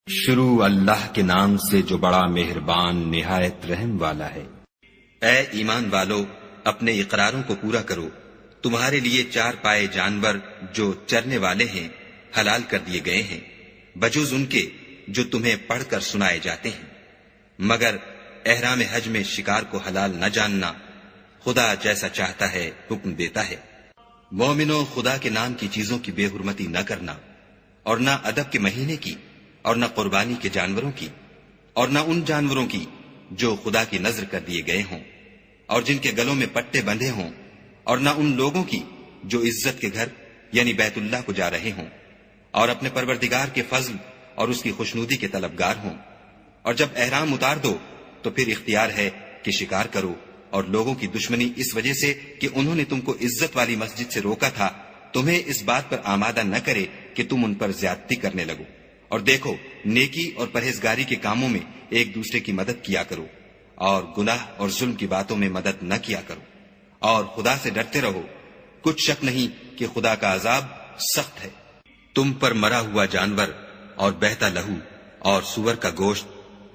شروع اللہ کے نام سے جو بڑا مہربان نہایت رحم والا ہے۔ اے ایمان والو، اپنے اقراروں کو پورا کرو۔ تمہارے لیے چار پائے جانور جو چرنے والے ہیں حلال کر دیے گئے ہیں، بجوز ان کے جو تمہیں پڑھ کر سنائے جاتے ہیں، مگر احرام حج میں شکار کو حلال نہ جاننا، خدا جیسا چاہتا ہے حکم دیتا ہے۔ مومنو، خدا کے نام کی چیزوں کی بے حرمتی نہ کرنا، اور نہ ادب کے مہینے کی، اور نہ قربانی کے جانوروں کی، اور نہ ان جانوروں کی جو خدا کی نذر کر دیے گئے ہوں اور جن کے گلوں میں پٹے بندھے ہوں، اور نہ ان لوگوں کی جو عزت کے گھر یعنی بیت اللہ کو جا رہے ہوں اور اپنے پروردگار کے فضل اور اس کی خوشنودی کے طلبگار ہوں۔ اور جب احرام اتار دو تو پھر اختیار ہے کہ شکار کرو، اور لوگوں کی دشمنی اس وجہ سے کہ انہوں نے تم کو عزت والی مسجد سے روکا تھا تمہیں اس بات پر آمادہ نہ کرے کہ تم ان پر زیادتی کرنے لگو۔ اور دیکھو، نیکی اور پرہیزگاری کے کاموں میں ایک دوسرے کی مدد کیا کرو، اور گناہ اور ظلم کی باتوں میں مدد نہ کیا کرو، اور خدا سے ڈرتے رہو۔ کچھ شک نہیں کہ خدا کا عذاب سخت ہے۔ تم پر مرا ہوا جانور اور بہتا لہو اور سور کا گوشت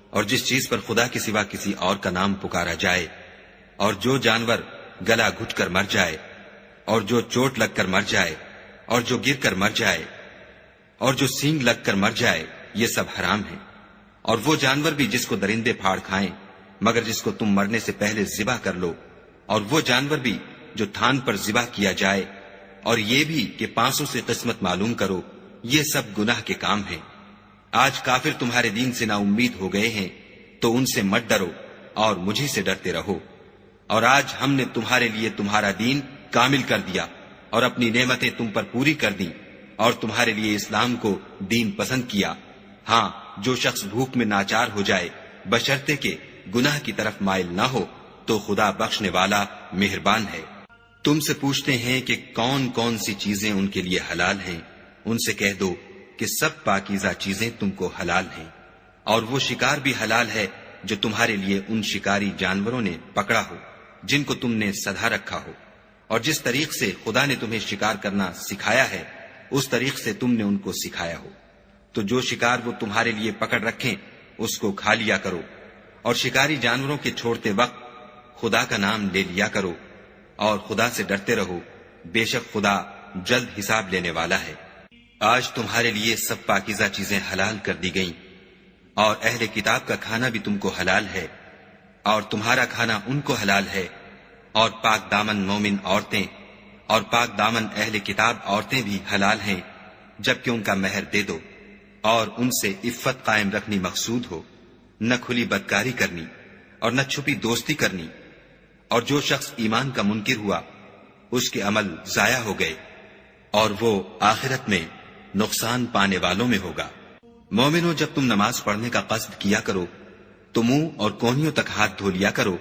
اور جس چیز پر خدا کے سوا کسی اور کا نام پکارا جائے، اور جو جانور گلا گھٹ کر مر جائے، اور جو چوٹ لگ کر مر جائے، اور جو گر کر مر جائے، اور جو سینگ لگ کر مر جائے، یہ سب حرام ہے۔ اور وہ جانور بھی جس کو درندے پھاڑ کھائیں مگر جس کو تم مرنے سے پہلے ذبح کر لو، اور وہ جانور بھی جو تھان پر ذبح کیا جائے، اور یہ بھی کہ پانسوں سے قسمت معلوم کرو، یہ سب گناہ کے کام ہیں۔ آج کافر تمہارے دین سے نا امید ہو گئے ہیں تو ان سے مت ڈرو اور مجھے سے ڈرتے رہو۔ اور آج ہم نے تمہارے لیے تمہارا دین کامل کر دیا اور اپنی نعمتیں تم پر پوری کر دیں، اور تمہارے لیے اسلام کو دین پسند کیا۔ ہاں، جو شخص بھوک میں ناچار ہو جائے بشرطے کہ گناہ کی طرف مائل نہ ہو تو خدا بخشنے والا مہربان ہے۔ تم سے پوچھتے ہیں کہ کون کون سی چیزیں ان کے لیے حلال ہیں، ان سے کہہ دو کہ سب پاکیزہ چیزیں تم کو حلال ہیں، اور وہ شکار بھی حلال ہے جو تمہارے لیے ان شکاری جانوروں نے پکڑا ہو جن کو تم نے سدھا رکھا ہو، اور جس طریق سے خدا نے تمہیں شکار کرنا سکھایا ہے اس طریق سے تم نے ان کو سکھایا ہو۔ تو جو شکار وہ تمہارے لیے پکڑ رکھیں اس کو کھا لیا کرو، اور شکاری جانوروں کے چھوڑتے وقت خدا کا نام لے لیا کرو، اور خدا سے ڈرتے رہو، بے شک خدا جلد حساب لینے والا ہے۔ آج تمہارے لیے سب پاکیزہ چیزیں حلال کر دی گئیں، اور اہل کتاب کا کھانا بھی تم کو حلال ہے، اور تمہارا کھانا ان کو حلال ہے، اور پاک دامن مومن عورتیں اور پاک دامن اہل کتاب عورتیں بھی حلال ہیں جبکہ ان کا مہر دے دو، اور ان سے عفت قائم رکھنی مقصود ہو، نہ کھلی بدکاری کرنی اور نہ چھپی دوستی کرنی۔ اور جو شخص ایمان کا منکر ہوا اس کے عمل ضائع ہو گئے، اور وہ آخرت میں نقصان پانے والوں میں ہوگا۔ مومنو، جب تم نماز پڑھنے کا قصد کیا کرو تو منہ اور کونیوں تک ہاتھ دھو لیا کرو،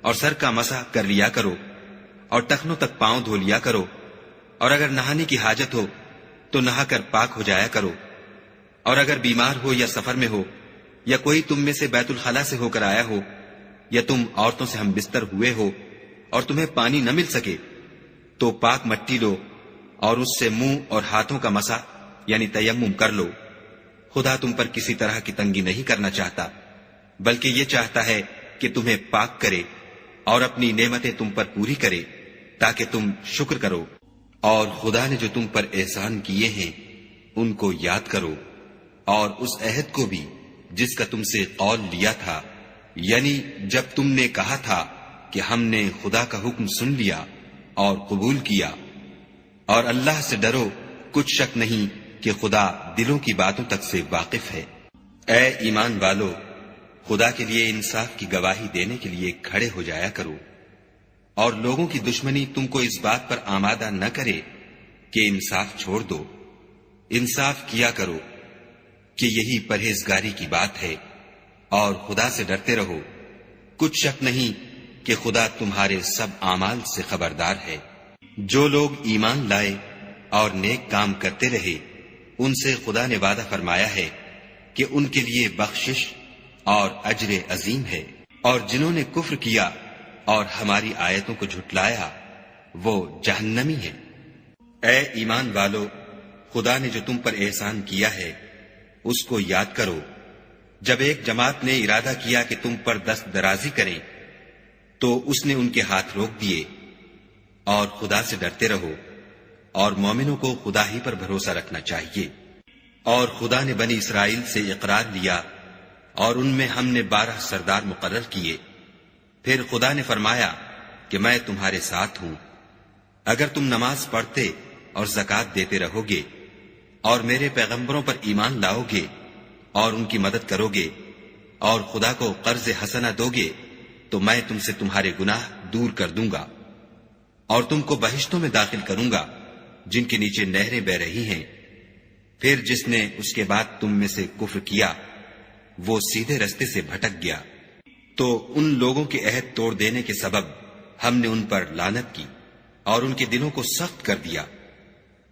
اور سر کا مسح کر لیا کرو، اور ٹخنوں تک پاؤں دھو لیا کرو، اور اگر نہانے کی حاجت ہو تو نہا کر پاک ہو جایا کرو، اور اگر بیمار ہو یا سفر میں ہو یا کوئی تم میں سے بیت الخلا سے ہو کر آیا ہو، یا تم عورتوں سے ہم بستر ہوئے ہو اور تمہیں پانی نہ مل سکے تو پاک مٹی لو اور اس سے منہ اور ہاتھوں کا مسح یعنی تیمم کر لو۔ خدا تم پر کسی طرح کی تنگی نہیں کرنا چاہتا، بلکہ یہ چاہتا ہے کہ تمہیں پاک کرے اور اپنی نعمتیں تم پر پوری کرے تاکہ تم شکر کرو۔ اور خدا نے جو تم پر احسان کیے ہیں ان کو یاد کرو، اور اس عہد کو بھی جس کا تم سے قول لیا تھا، یعنی جب تم نے کہا تھا کہ ہم نے خدا کا حکم سن لیا اور قبول کیا۔ اور اللہ سے ڈرو، کچھ شک نہیں کہ خدا دلوں کی باتوں تک سے واقف ہے۔ اے ایمان والو، خدا کے لیے انصاف کی گواہی دینے کے لیے کھڑے ہو جایا کرو، اور لوگوں کی دشمنی تم کو اس بات پر آمادہ نہ کرے کہ انصاف چھوڑ دو۔ انصاف کیا کرو کہ یہی پرہیزگاری کی بات ہے، اور خدا سے ڈرتے رہو، کچھ شک نہیں کہ خدا تمہارے سب اعمال سے خبردار ہے۔ جو لوگ ایمان لائے اور نیک کام کرتے رہے ان سے خدا نے وعدہ فرمایا ہے کہ ان کے لیے بخشش اور اجر عظیم ہے، اور جنہوں نے کفر کیا اور ہماری آیتوں کو جھٹلایا وہ جہنمی ہیں۔ اے ایمان والو، خدا نے جو تم پر احسان کیا ہے اس کو یاد کرو۔ جب ایک جماعت نے ارادہ کیا کہ تم پر دست درازی کریں تو اس نے ان کے ہاتھ روک دیے، اور خدا سے ڈرتے رہو، اور مومنوں کو خدا ہی پر بھروسہ رکھنا چاہیے۔ اور خدا نے بنی اسرائیل سے اقرار لیا اور ان میں ہم نے 12 سردار مقرر کیے۔ پھر خدا نے فرمایا کہ میں تمہارے ساتھ ہوں، اگر تم نماز پڑھتے اور زکوٰۃ دیتے رہو گے اور میرے پیغمبروں پر ایمان لاؤ گے اور ان کی مدد کرو گے اور خدا کو قرض حسنہ دو گے تو میں تم سے تمہارے گناہ دور کر دوں گا اور تم کو بہشتوں میں داخل کروں گا جن کے نیچے نہریں بہ رہی ہیں۔ پھر جس نے اس کے بعد تم میں سے کفر کیا وہ سیدھے رستے سے بھٹک گیا، تو ان لوگوں کے عہد توڑ دینے کے سبب ہم نے ان پر لعنت کی اور ان کے دلوں کو سخت کر دیا۔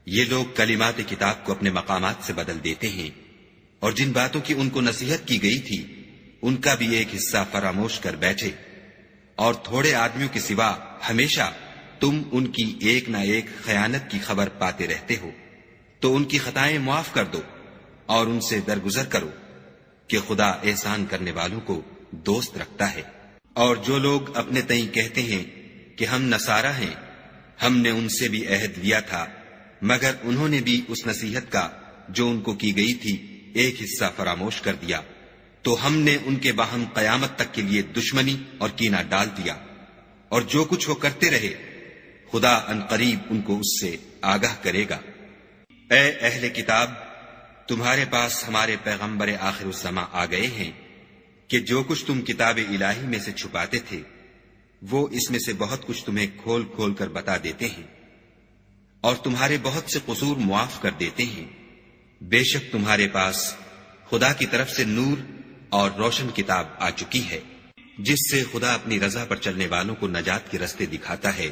یہ لوگ کلمات کتاب کو اپنے مقامات سے بدل دیتے ہیں، اور جن باتوں کی ان کو نصیحت کی گئی تھی ان کا بھی ایک حصہ فراموش کر بیٹھے، اور تھوڑے آدمیوں کے سوا ہمیشہ تم ان کی ایک نہ ایک خیانت کی خبر پاتے رہتے ہو۔ تو ان کی خطائیں معاف کر دو اور ان سے درگزر کرو کہ خدا احسان کرنے والوں کو دوست رکھتا ہے۔ اور جو لوگ اپنے تئیں کہتے ہیں کہ ہم نصارہ ہیں، ہم نے ان سے بھی عہد لیا تھا، مگر انہوں نے بھی اس نصیحت کا جو ان کو کی گئی تھی ایک حصہ فراموش کر دیا، تو ہم نے ان کے باہم قیامت تک کے لیے دشمنی اور کینہ ڈال دیا۔ اور جو کچھ وہ کرتے رہے خدا عنقریب ان کو اس سے آگاہ کرے گا۔ اے اہل کتاب، تمہارے پاس ہمارے پیغمبر آخر الزماں آ گئے ہیں کہ جو کچھ تم کتاب الہی میں سے چھپاتے تھے وہ اس میں سے بہت کچھ تمہیں کھول کھول کر بتا دیتے ہیں، اور تمہارے بہت سے قصور معاف کر دیتے ہیں۔ بے شک تمہارے پاس خدا کی طرف سے نور اور روشن کتاب آ چکی ہے، جس سے خدا اپنی رضا پر چلنے والوں کو نجات کے رستے دکھاتا ہے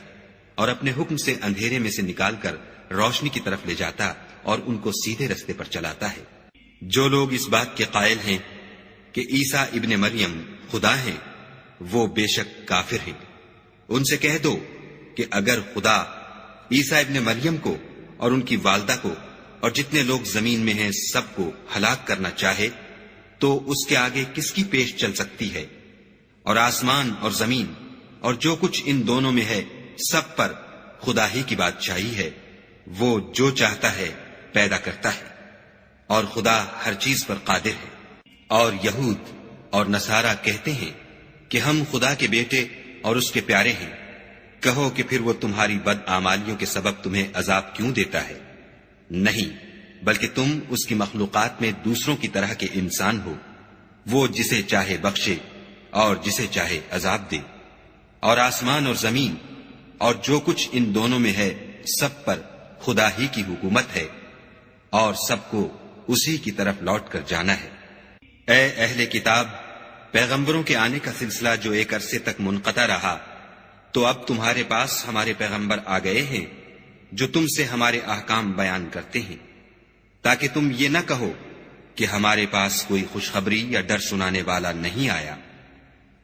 اور اپنے حکم سے اندھیرے میں سے نکال کر روشنی کی طرف لے جاتا اور ان کو سیدھے رستے پر چلاتا ہے۔ جو لوگ اس بات کے قائل ہیں کہ عیسیٰ ابن مریم خدا ہیں وہ بے شک کافر ہیں۔ ان سے کہہ دو کہ اگر خدا عیسیٰ ابن مریم کو اور ان کی والدہ کو اور جتنے لوگ زمین میں ہیں سب کو ہلاک کرنا چاہے تو اس کے آگے کس کی پیش چل سکتی ہے؟ اور آسمان اور زمین اور جو کچھ ان دونوں میں ہے سب پر خدا ہی کی بادشاہی ہے۔ وہ جو چاہتا ہے پیدا کرتا ہے، اور خدا ہر چیز پر قادر ہے۔ اور یہود اور نصارہ کہتے ہیں کہ ہم خدا کے بیٹے اور اس کے پیارے ہیں۔ کہو کہ پھر وہ تمہاری بد اعمالیوں کے سبب تمہیں عذاب کیوں دیتا ہے؟ نہیں، بلکہ تم اس کی مخلوقات میں دوسروں کی طرح کے انسان ہو۔ وہ جسے چاہے بخشے اور جسے چاہے عذاب دے۔ اور آسمان اور زمین اور جو کچھ ان دونوں میں ہے سب پر خدا ہی کی حکومت ہے، اور سب کو اسی کی طرف لوٹ کر جانا ہے۔ اے اہل کتاب، پیغمبروں کے آنے کا سلسلہ جو ایک عرصے تک منقطع رہا، تو اب تمہارے پاس ہمارے پیغمبر آ گئے ہیں جو تم سے ہمارے احکام بیان کرتے ہیں، تاکہ تم یہ نہ کہو کہ ہمارے پاس کوئی خوشخبری یا ڈر سنانے والا نہیں آیا۔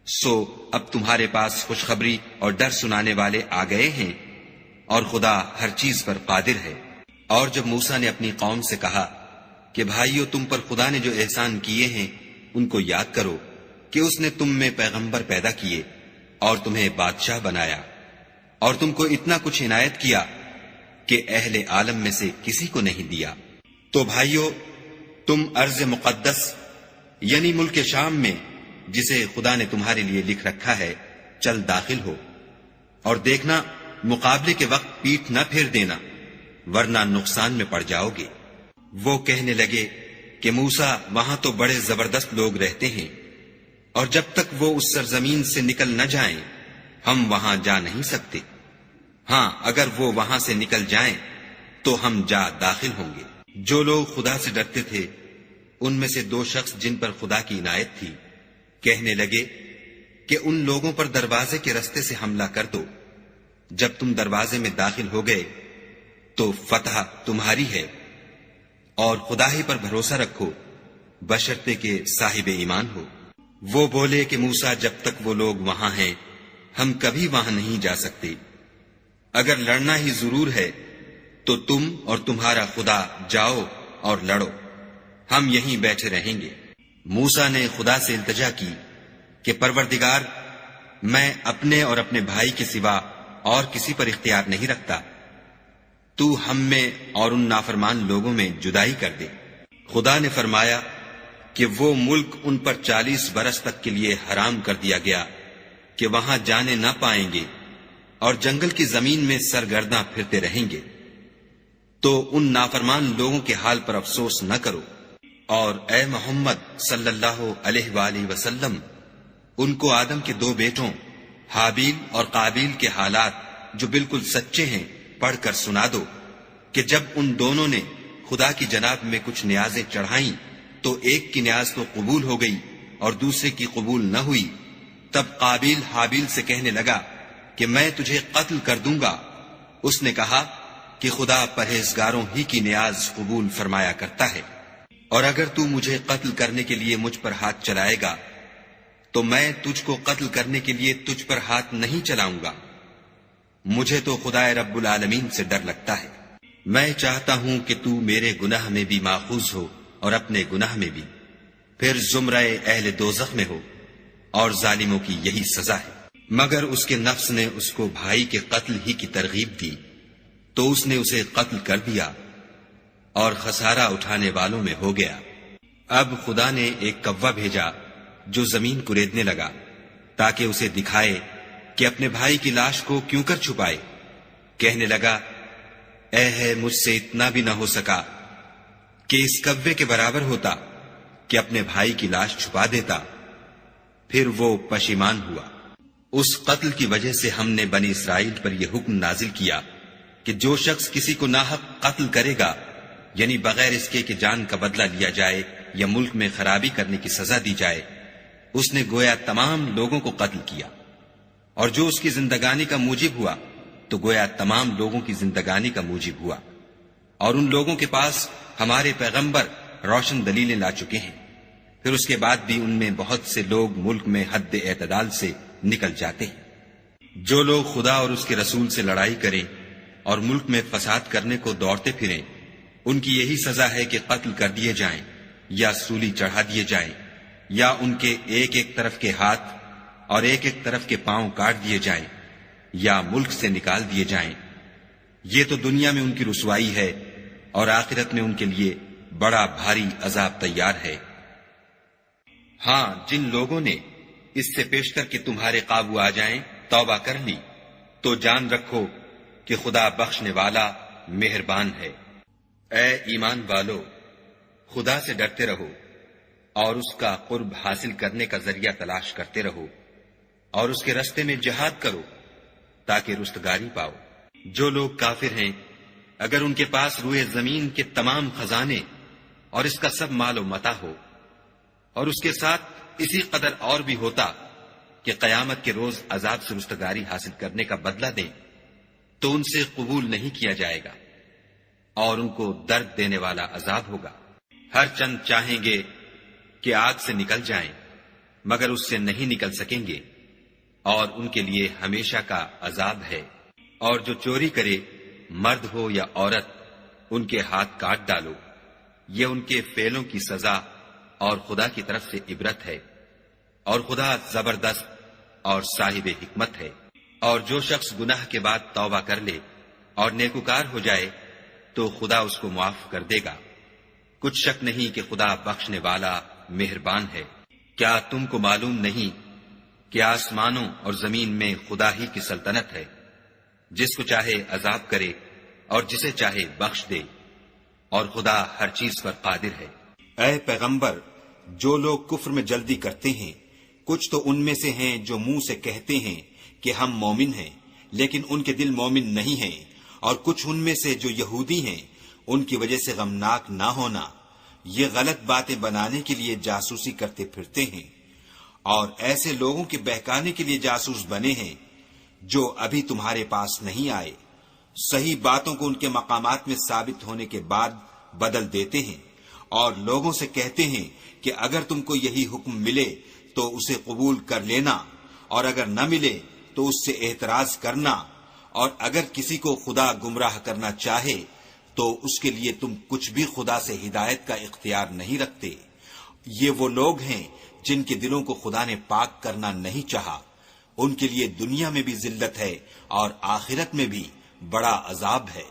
سو اب تمہارے پاس خوشخبری اور ڈر سنانے والے آ گئے ہیں، اور خدا ہر چیز پر قادر ہے۔ اور جب موسیٰ نے اپنی قوم سے کہا کہ بھائیو، تم پر خدا نے جو احسان کیے ہیں ان کو یاد کرو کہ اس نے تم میں پیغمبر پیدا کیے اور تمہیں بادشاہ بنایا، اور تم کو اتنا کچھ عنایت کیا کہ اہل عالم میں سے کسی کو نہیں دیا۔ تو بھائیو، تم ارض مقدس یعنی ملک شام میں جسے خدا نے تمہارے لیے لکھ رکھا ہے چل داخل ہو، اور دیکھنا مقابلے کے وقت پیٹھ نہ پھیر دینا، ورنہ نقصان میں پڑ جاؤ گے۔ وہ کہنے لگے کہ موسیٰ، وہاں تو بڑے زبردست لوگ رہتے ہیں، اور جب تک وہ اس سرزمین سے نکل نہ جائیں ہم وہاں جا نہیں سکتے۔ ہاں، اگر وہ وہاں سے نکل جائیں تو ہم جا داخل ہوں گے۔ جو لوگ خدا سے ڈرتے تھے ان میں سے 2 شخص جن پر خدا کی عنایت تھی کہنے لگے کہ ان لوگوں پر دروازے کے رستے سے حملہ کر دو۔ جب تم دروازے میں داخل ہو گئے تو فتح تمہاری ہے، اور خدا ہی پر بھروسہ رکھو بشرطے کہ صاحب ایمان ہو۔ وہ بولے کہ موسیٰ، جب تک وہ لوگ وہاں ہیں ہم کبھی وہاں نہیں جا سکتے۔ اگر لڑنا ہی ضرور ہے تو تم اور تمہارا خدا جاؤ اور لڑو، ہم یہیں بیٹھے رہیں گے۔ موسیٰ نے خدا سے التجا کی کہ پروردگار، میں اپنے اور اپنے بھائی کے سوا اور کسی پر اختیار نہیں رکھتا، تو ہم میں اور ان نافرمان لوگوں میں جدائی کر دے۔ خدا نے فرمایا کہ وہ ملک ان پر 40 برس تک کے لیے حرام کر دیا گیا کہ وہاں جانے نہ پائیں گے اور جنگل کی زمین میں سرگرداں پھرتے رہیں گے۔ تو ان نافرمان لوگوں کے حال پر افسوس نہ کرو، اور اے محمد صلی اللہ علیہ وآلہ وسلم ان کو آدم کے 2 بیٹوں حابیل اور قابیل کے حالات جو بالکل سچے ہیں پڑھ کر سنا دو کہ جب ان دونوں نے خدا کی جناب میں کچھ نیازیں چڑھائیں تو ایک کی نیاز تو قبول ہو گئی اور دوسرے کی قبول نہ ہوئی۔ تب قابیل حابیل سے کہنے لگا کہ میں تجھے قتل کر دوں گا۔ اس نے کہا کہ خدا پرہیزگاروں ہی کی نیاز قبول فرمایا کرتا ہے، اور اگر تو مجھے قتل کرنے کے لیے مجھ پر ہاتھ چلائے گا تو میں تجھ کو قتل کرنے کے لیے تجھ پر ہاتھ نہیں چلاؤں گا۔ مجھے تو خدا رب العالمین سے ڈر لگتا ہے، میں چاہتا ہوں کہ تو میرے گناہ میں بھی ماخوذ ہو اور اپنے گناہ میں بھی، پھر زمرہ اہل دوزخ میں ہو، اور ظالموں کی یہی سزا ہے۔ مگر اس کے نفس نے اس کو بھائی کے قتل ہی کی ترغیب دی تو اس نے اسے قتل کر دیا اور خسارہ اٹھانے والوں میں ہو گیا۔ اب خدا نے ایک کوا بھیجا جو زمین کریدنے لگا تاکہ اسے دکھائے کہ اپنے بھائی کی لاش کو کیوں کر چھپائے۔ کہنے لگا، اے ہے مجھ سے اتنا بھی نہ ہو سکا کہ اس کوے کے برابر ہوتا کہ اپنے بھائی کی لاش چھپا دیتا۔ پھر وہ پشیمان ہوا۔ اس قتل کی وجہ سے ہم نے بنی اسرائیل پر یہ حکم نازل کیا کہ جو شخص کسی کو ناحق قتل کرے گا، یعنی بغیر اس کے کہ جان کا بدلہ لیا جائے یا ملک میں خرابی کرنے کی سزا دی جائے، اس نے گویا تمام لوگوں کو قتل کیا، اور جو اس کی زندگانی کا موجب ہوا تو گویا تمام لوگوں کی زندگانی کا موجب ہوا۔ اور ان لوگوں کے پاس ہمارے پیغمبر روشن دلیلیں لا چکے ہیں، پھر اس کے بعد بھی ان میں بہت سے لوگ ملک میں حد اعتدال سے نکل جاتے ہیں۔ جو لوگ خدا اور اس کے رسول سے لڑائی کریں اور ملک میں فساد کرنے کو دوڑتے پھریں، ان کی یہی سزا ہے کہ قتل کر دیے جائیں یا سولی چڑھا دیے جائیں، یا ان کے ایک ایک طرف کے ہاتھ اور ایک ایک طرف کے پاؤں کاٹ دیے جائیں یا ملک سے نکال دیے جائیں۔ یہ تو دنیا میں ان کی رسوائی ہے، اور آخرت میں ان کے لیے بڑا بھاری عذاب تیار ہے۔ ہاں، جن لوگوں نے اس سے پیشتر کہ تمہارے قابو آ جائیں توبہ کر لی تو جان رکھو کہ خدا بخشنے والا مہربان ہے۔ اے ایمان والو، خدا سے ڈرتے رہو اور اس کا قرب حاصل کرنے کا ذریعہ تلاش کرتے رہو، اور اس کے رستے میں جہاد کرو تاکہ رستگاری پاؤ۔ جو لوگ کافر ہیں، اگر ان کے پاس روئے زمین کے تمام خزانے اور اس کا سب مال و متاع ہو، اور اس کے ساتھ اسی قدر اور بھی ہوتا کہ قیامت کے روز عذاب سے رستگاری حاصل کرنے کا بدلہ دیں، تو ان سے قبول نہیں کیا جائے گا، اور ان کو درد دینے والا عذاب ہوگا۔ ہر چند چاہیں گے کہ آگ سے نکل جائیں، مگر اس سے نہیں نکل سکیں گے، اور ان کے لیے ہمیشہ کا عذاب ہے۔ اور جو چوری کرے، مرد ہو یا عورت، ان کے ہاتھ کاٹ ڈالو، یہ ان کے فعلوں کی سزا اور خدا کی طرف سے عبرت ہے، اور خدا زبردست اور صاحب حکمت ہے۔ اور جو شخص گناہ کے بعد توبہ کر لے اور نیکوکار ہو جائے تو خدا اس کو معاف کر دے گا۔ کچھ شک نہیں کہ خدا بخشنے والا مہربان ہے۔ کیا تم کو معلوم نہیں کہ آسمانوں اور زمین میں خدا ہی کی سلطنت ہے، جس کو چاہے عذاب کرے اور جسے چاہے بخش دے، اور خدا ہر چیز پر قادر ہے۔ اے پیغمبر، جو لوگ کفر میں جلدی کرتے ہیں، کچھ تو ان میں سے ہیں جو منہ سے کہتے ہیں کہ ہم مومن ہیں، لیکن ان کے دل مومن نہیں ہیں، اور کچھ ان میں سے جو یہودی ہیں، ان کی وجہ سے غمناک نہ ہونا، یہ غلط باتیں بنانے کے لیے جاسوسی کرتے پھرتے ہیں، اور ایسے لوگوں کے بہکانے کے لیے جاسوس بنے ہیں جو ابھی تمہارے پاس نہیں آئے، صحیح باتوں کو ان کے مقامات میں ثابت ہونے کے بعد بدل دیتے ہیں، اور لوگوں سے کہتے ہیں کہ اگر تم کو یہی حکم ملے تو اسے قبول کر لینا، اور اگر نہ ملے تو اس سے اعتراض کرنا، اور اگر کسی کو خدا گمراہ کرنا چاہے تو اس کے لیے تم کچھ بھی خدا سے ہدایت کا اختیار نہیں رکھتے۔ یہ وہ لوگ ہیں جن کے دلوں کو خدا نے پاک کرنا نہیں چاہا، ان کے لیے دنیا میں بھی ذلت ہے اور آخرت میں بھی بڑا عذاب ہے۔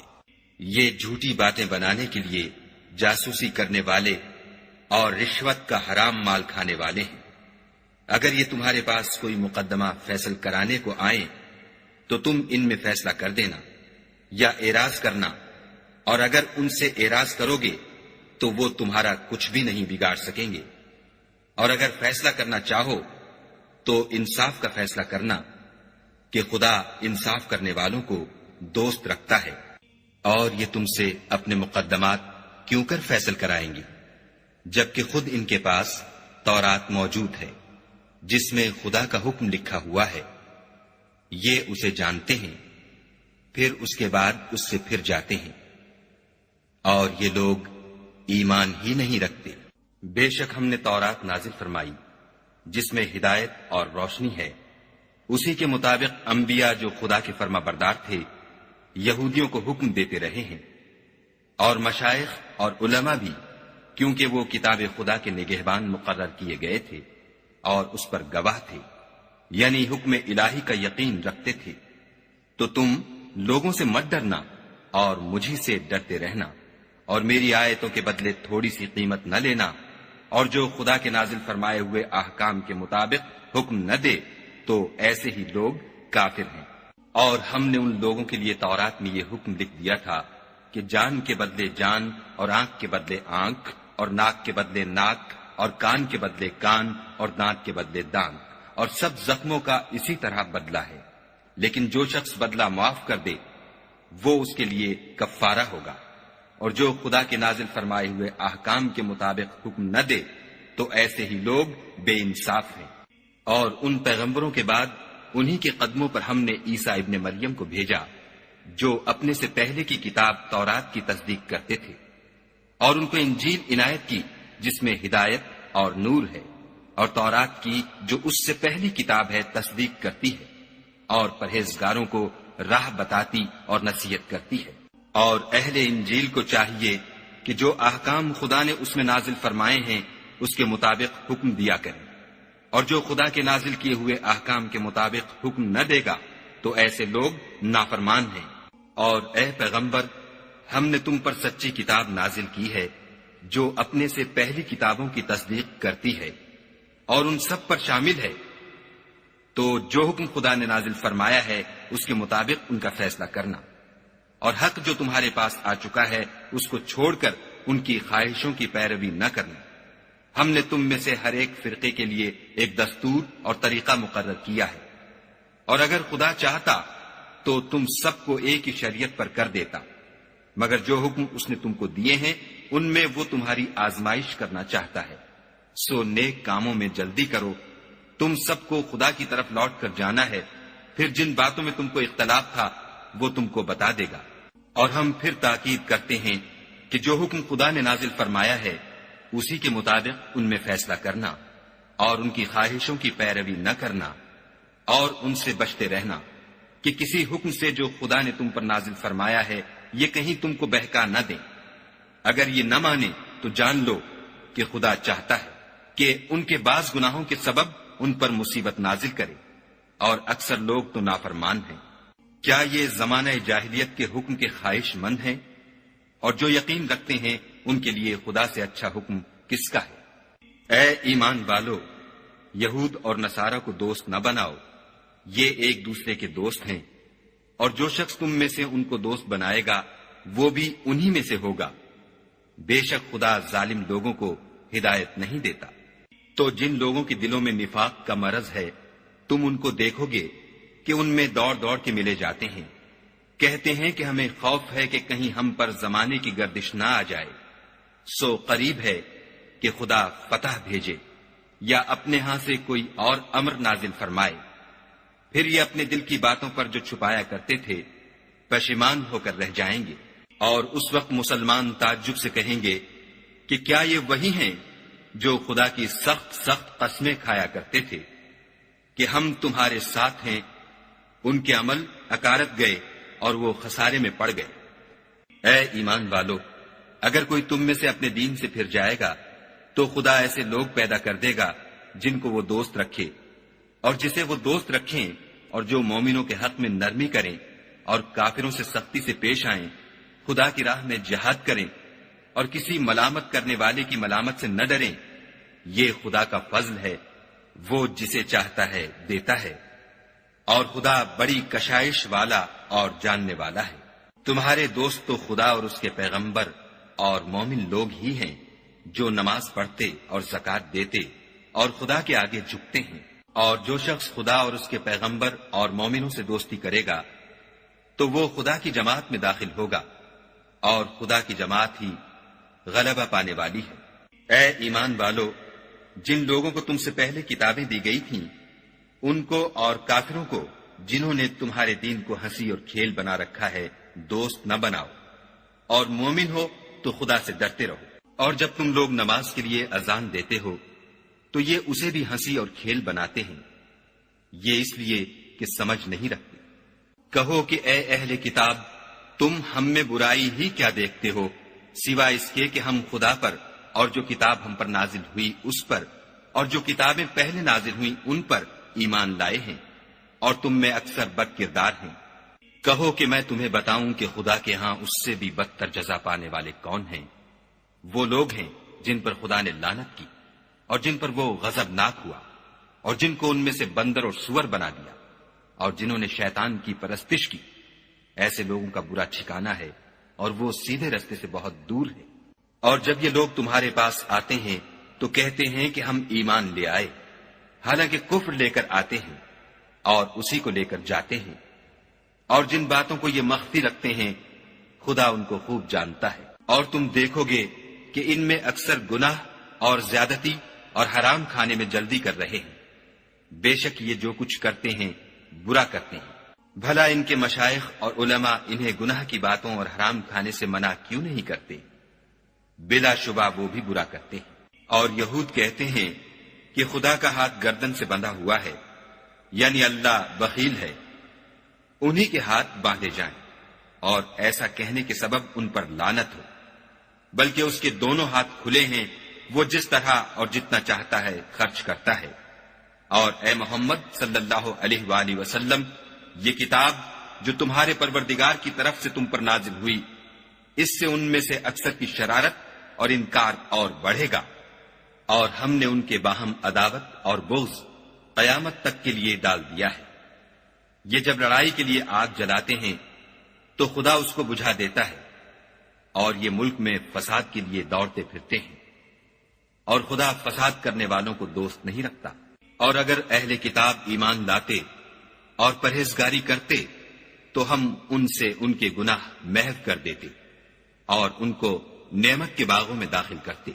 یہ جھوٹی باتیں بنانے کے لیے جاسوسی کرنے والے اور رشوت کا حرام مال کھانے والے ہیں۔ اگر یہ تمہارے پاس کوئی مقدمہ فیصل کرانے کو آئیں تو تم ان میں فیصلہ کر دینا یا اعراض کرنا، اور اگر ان سے اعراض کرو گے تو وہ تمہارا کچھ بھی نہیں بگاڑ سکیں گے، اور اگر فیصلہ کرنا چاہو تو انصاف کا فیصلہ کرنا کہ خدا انصاف کرنے والوں کو دوست رکھتا ہے۔ اور یہ تم سے اپنے مقدمات کیوں کر فیصل کرائیں گے جبکہ خود ان کے پاس تورات موجود ہے جس میں خدا کا حکم لکھا ہوا ہے۔ یہ اسے جانتے ہیں، پھر اس کے بعد اس سے پھر جاتے ہیں، اور یہ لوگ ایمان ہی نہیں رکھتے۔ بے شک ہم نے تورات نازل فرمائی جس میں ہدایت اور روشنی ہے، اسی کے مطابق انبیاء جو خدا کے فرما بردار تھے یہودیوں کو حکم دیتے رہے ہیں، اور مشائخ اور علماء بھی، کیونکہ وہ کتاب خدا کے نگہبان مقرر کیے گئے تھے اور اس پر گواہ تھے، یعنی حکم الہی کا یقین رکھتے تھے۔ تو تم لوگوں سے مت ڈرنا اور مجھی سے ڈرتے رہنا، اور میری آیتوں کے بدلے تھوڑی سی قیمت نہ لینا، اور جو خدا کے نازل فرمائے ہوئے احکام کے مطابق حکم نہ دے تو ایسے ہی لوگ کافر ہیں۔ اور ہم نے ان لوگوں کے لیے تورات میں یہ حکم لکھ دیا تھا کہ جان کے بدلے جان، اور آنکھ کے بدلے آنکھ، اور ناک کے بدلے ناک، اور کان کے بدلے کان، اور دانت کے بدلے دانت، اور سب زخموں کا اسی طرح بدلہ ہے۔ لیکن جو شخص بدلہ معاف کر دے وہ اس کے لیے کفارہ ہوگا، اور جو خدا کے نازل فرمائے ہوئے احکام کے مطابق حکم نہ دے تو ایسے ہی لوگ بے انصاف ہیں۔ اور ان پیغمبروں کے بعد انہی کے قدموں پر ہم نے عیسیٰ ابن مریم کو بھیجا جو اپنے سے پہلے کی کتاب تورات کی تصدیق کرتے تھے، اور ان کو انجیل عنایت کی جس میں ہدایت اور نور ہے، اور تورات کی جو اس سے پہلی کتاب ہے تصدیق کرتی ہے، اور پرہیزگاروں کو راہ بتاتی اور نصیحت کرتی ہے۔ اور اہل انجیل کو چاہیے کہ جو احکام خدا نے اس میں نازل فرمائے ہیں اس کے مطابق حکم دیا کریں، اور جو خدا کے نازل کیے ہوئے احکام کے مطابق حکم نہ دے گا تو ایسے لوگ نافرمان ہیں۔ اور اے پیغمبر، ہم نے تم پر سچی کتاب نازل کی ہے جو اپنے سے پہلی کتابوں کی تصدیق کرتی ہے اور ان سب پر شامل ہے، تو جو حکم خدا نے نازل فرمایا ہے اس کے مطابق ان کا فیصلہ کرنا، اور حق جو تمہارے پاس آ چکا ہے اس کو چھوڑ کر ان کی خواہشوں کی پیروی نہ کرنا۔ ہم نے تم میں سے ہر ایک فرقے کے لیے ایک دستور اور طریقہ مقرر کیا ہے، اور اگر خدا چاہتا تو تم سب کو ایک ہی شریعت پر کر دیتا، مگر جو حکم اس نے تم کو دیے ہیں ان میں وہ تمہاری آزمائش کرنا چاہتا ہے۔ سو نیک کاموں میں جلدی کرو، تم سب کو خدا کی طرف لوٹ کر جانا ہے، پھر جن باتوں میں تم کو اختلاف تھا وہ تم کو بتا دے گا۔ اور ہم پھر تاکید کرتے ہیں کہ جو حکم خدا نے نازل فرمایا ہے اسی کے مطابق ان میں فیصلہ کرنا، اور ان کی خواہشوں کی پیروی نہ کرنا، اور ان سے بچتے رہنا کہ کسی حکم سے جو خدا نے تم پر نازل فرمایا ہے یہ کہیں تم کو بہکا نہ دیں۔ اگر یہ نہ مانے تو جان لو کہ خدا چاہتا ہے کہ ان کے بعض گناہوں کے سبب ان پر مصیبت نازل کرے، اور اکثر لوگ تو نافرمان ہیں۔ کیا یہ زمانہ جاہلیت کے حکم کے خواہش مند ہیں؟ اور جو یقین رکھتے ہیں ان کے لیے خدا سے اچھا حکم کس کا ہے؟ اے ایمان والو، یہود اور نصارہ کو دوست نہ بناؤ، یہ ایک دوسرے کے دوست ہیں، اور جو شخص تم میں سے ان کو دوست بنائے گا وہ بھی انہی میں سے ہوگا۔ بے شک خدا ظالم لوگوں کو ہدایت نہیں دیتا۔ تو جن لوگوں کے دلوں میں نفاق کا مرض ہے تم ان کو دیکھو گے کہ ان میں دوڑ دوڑ کے ملے جاتے ہیں، کہتے ہیں کہ ہمیں خوف ہے کہ کہیں ہم پر زمانے کی گردش نہ آ جائے۔ سو قریب ہے کہ خدا فتح بھیجے یا اپنے ہاں سے کوئی اور امر نازل فرمائے، پھر یہ اپنے دل کی باتوں پر جو چھپایا کرتے تھے پشیمان ہو کر رہ جائیں گے۔ اور اس وقت مسلمان تعجب سے کہیں گے کہ کیا یہ وہی ہیں جو خدا کی سخت سخت قسمیں کھایا کرتے تھے کہ ہم تمہارے ساتھ ہیں؟ ان کے عمل اکارت گئے اور وہ خسارے میں پڑ گئے۔ اے ایمان والو، اگر کوئی تم میں سے اپنے دین سے پھر جائے گا تو خدا ایسے لوگ پیدا کر دے گا جن کو وہ دوست رکھے اور جسے وہ دوست رکھیں، اور جو مومنوں کے حق میں نرمی کریں اور کافروں سے سختی سے پیش آئیں، خدا کی راہ میں جہاد کریں اور کسی ملامت کرنے والے کی ملامت سے نہ ڈریں۔ یہ خدا کا فضل ہے، وہ جسے چاہتا ہے دیتا ہے، اور خدا بڑی کشائش والا اور جاننے والا ہے۔ تمہارے دوست تو خدا اور اس کے پیغمبر اور مومن لوگ ہی ہیں جو نماز پڑھتے اور زکوٰۃ دیتے اور خدا کے آگے جھکتے ہیں، اور جو شخص خدا اور اس کے پیغمبر اور مومنوں سے دوستی کرے گا تو وہ خدا کی جماعت میں داخل ہوگا، اور خدا کی جماعت ہی غلبہ پانے والی ہے۔ اے ایمان والو، جن لوگوں کو تم سے پہلے کتابیں دی گئی تھیں ان کو اور کافروں کو جنہوں نے تمہارے دین کو ہنسی اور کھیل بنا رکھا ہے دوست نہ بناؤ، اور مومن ہو تو خدا سے ڈرتے رہو۔ اور جب تم لوگ نماز کے لیے اذان دیتے ہو تو یہ اسے بھی ہنسی اور کھیل بناتے ہیں، یہ اس لیے کہ سمجھ نہیں رکھتے۔ کہو کہ اے اہل کتاب، تم ہم میں برائی ہی کیا دیکھتے ہو سوائے اس کے کہ ہم خدا پر اور جو کتاب ہم پر نازل ہوئی اس پر اور جو کتابیں پہلے نازل ہوئی ان پر ایمان لائے ہیں، اور تم میں اکثر بد کردار ہیں۔ کہو کہ میں تمہیں بتاؤں کہ خدا کے ہاں اس سے بھی بدتر جزا پانے والے کون ہیں؟ وہ لوگ ہیں جن پر خدا نے لعنت کی اور جن پر وہ غضبناک ہوا، اور جن کو ان میں سے بندر اور سور بنا دیا، اور جنہوں نے شیطان کی پرستش کی۔ ایسے لوگوں کا برا ٹھکانہ ہے، اور وہ سیدھے رستے سے بہت دور ہے۔ اور جب یہ لوگ تمہارے پاس آتے ہیں تو کہتے ہیں کہ ہم ایمان لے آئے، حالانکہ کفر لے کر آتے ہیں اور اسی کو لے کر جاتے ہیں، اور جن باتوں کو یہ مخفی رکھتے ہیں خدا ان کو خوب جانتا ہے۔ اور تم دیکھو گے کہ ان میں اکثر گناہ اور زیادتی اور حرام کھانے میں جلدی کر رہے ہیں۔ بے شک یہ جو کچھ کرتے ہیں برا کرتے ہیں۔ بھلا ان کے مشائخ اور علماء انہیں گناہ کی باتوں اور حرام کھانے سے منع کیوں نہیں کرتے؟ بلا شبہ وہ بھی برا کرتے ہیں۔ اور یہود کہتے ہیں کہ خدا کا ہاتھ گردن سے بندھا ہوا ہے، یعنی اللہ بخیل ہے، انہی کے ہاتھ باندھے جائیں، اور ایسا کہنے کے سبب ان پر لعنت ہو، بلکہ اس کے دونوں ہاتھ کھلے ہیں، وہ جس طرح اور جتنا چاہتا ہے خرچ کرتا ہے۔ اور اے محمد صلی اللہ علیہ وآلہ وسلم، یہ کتاب جو تمہارے پروردگار کی طرف سے تم پر نازل ہوئی، اس سے ان میں سے اکثر کی شرارت اور انکار اور بڑھے گا، اور ہم نے ان کے باہم عداوت اور بغض قیامت تک کے لیے ڈال دیا ہے۔ یہ جب لڑائی کے لیے آگ جلاتے ہیں تو خدا اس کو بجھا دیتا ہے، اور یہ ملک میں فساد کے لیے دوڑتے پھرتے ہیں، اور خدا فساد کرنے والوں کو دوست نہیں رکھتا۔ اور اگر اہل کتاب ایمان لاتے اور پرہیزگاری کرتے تو ہم ان سے ان کے گناہ محو کر دیتے اور ان کو نعمت کے باغوں میں داخل کرتے۔